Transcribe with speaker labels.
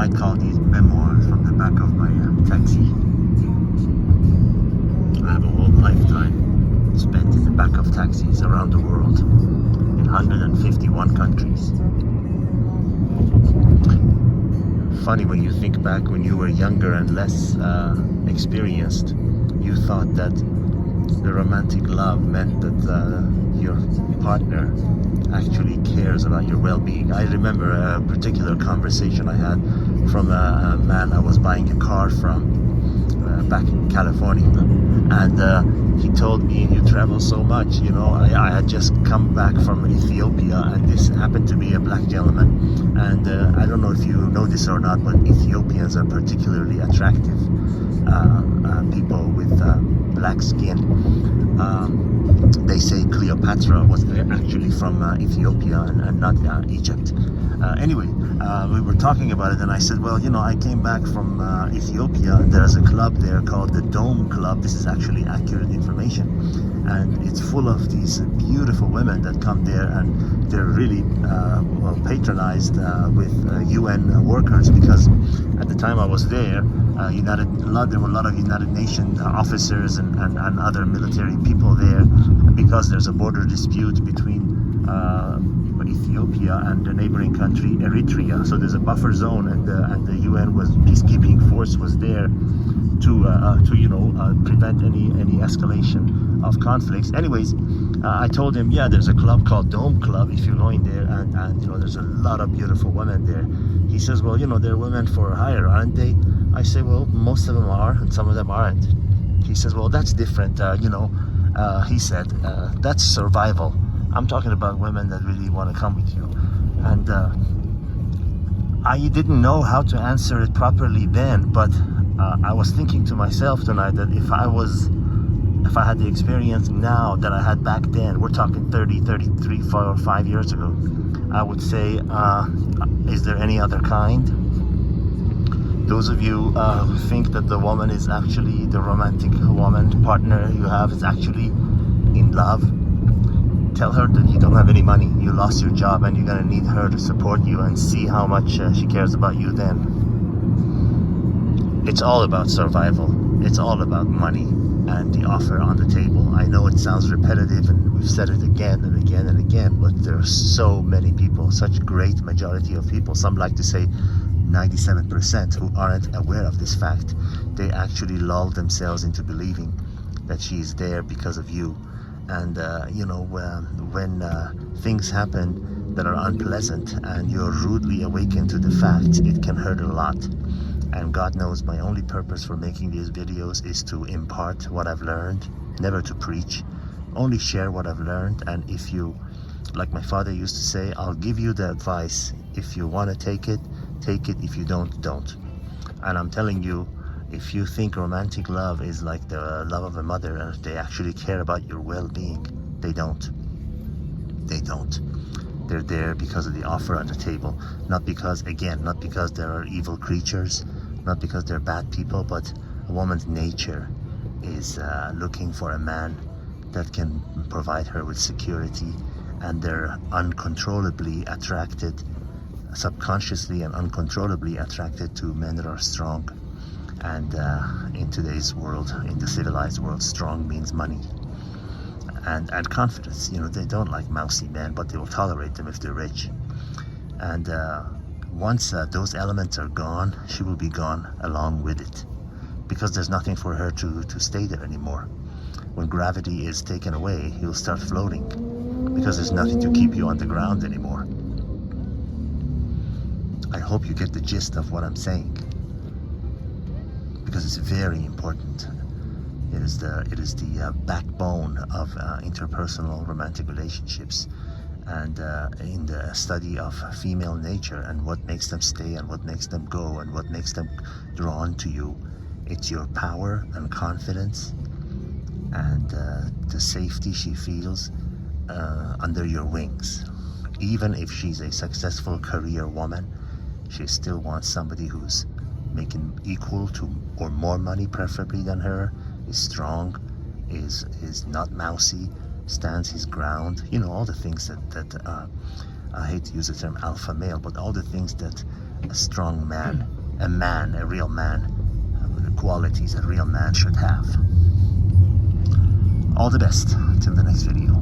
Speaker 1: might call these memoirs from the back of my taxi. I have a whole lifetime spent in the back of taxis around the world in 151 countries. Funny when you think back when you were younger and less experienced, you thought that the romantic love meant that your partner actually cares about your well-being. I remember a particular conversation I had from a man I was buying a car from back in California, and he told me, you travel so much, you know. I had just come back from Ethiopia, and this happened to be a black gentleman, and I don't know if you know this or not, but Ethiopians are particularly attractive people with black skin. They say Cleopatra was actually from Ethiopia and not Egypt. Anyway, we were talking about it, and I said, well, you know, I came back from Ethiopia. There's a club there called the Dome Club. This is actually accurate information, and it's full of these beautiful women that come there, and they're really well patronized with UN workers, because at the time I was there, there were a lot of United Nations officers and other military people there, because there's a border dispute between Ethiopia and the neighboring country Eritrea. So there's a buffer zone, and the UN peacekeeping force was there to prevent any escalation of conflicts. Anyways, I told him, yeah, there's a club called Dome Club if you're going there, and you know, there's a lot of beautiful women there. He says, well, you know, they're women for hire, aren't they? I say, well, most of them are, and some of them aren't. He says, well, that's different. He said, that's survival. I'm talking about women that really want to come with you. And I didn't know how to answer it properly then, but I was thinking to myself tonight that if I had the experience now that I had back then, we're talking 33, 4 or 5 years ago, I would say, is there any other kind? Those of you who think that the woman is actually the romantic woman partner you have is actually in love, tell her that you don't have any money, you lost your job, and you're going to need her to support you, and see how much she cares about you then. It's all about survival. It's all about money and the offer on the table. I know it sounds repetitive, and we've said it again and again and again, but there are so many people, such great majority of people, some like to say 97%, who aren't aware of this fact. They actually lull themselves into believing that she is there because of you. And when things happen that are unpleasant and you're rudely awakened to the fact, it can hurt a lot. And God knows my only purpose for making these videos is to impart what I've learned, never to preach, only share what I've learned. And if you, like my father used to say, I'll give you the advice. If you want to take it, take it. If you don't, don't. And I'm telling you, if you think romantic love is like the love of a mother, and they actually care about your well-being, they don't. They don't. They're there because of the offer on the table, not because there are evil creatures, not because they're bad people, but a woman's nature is looking for a man that can provide her with security, and they're uncontrollably attracted, subconsciously and uncontrollably attracted to men that are strong. And in today's world, in the civilized world, strong means money and confidence. You know, they don't like mousy men, but they will tolerate them if they're rich. And once those elements are gone, she will be gone along with it, because there's nothing for her to stay there anymore. When gravity is taken away, you'll start floating, because there's nothing to keep you on the ground anymore. I hope you get the gist of what I'm saying, because it's very important. It is the backbone of interpersonal romantic relationships, and in the study of female nature and what makes them stay and what makes them go and what makes them drawn to you. It's your power and confidence and the safety she feels under your wings. Even if she's a successful career woman, she still wants somebody who's making equal to or more money preferably than her, is strong, is not mousy, stands his ground. You know, all the things that I hate to use the term alpha male, but all the things that a strong man, a real man, with the qualities a real man should have. All the best till the next video.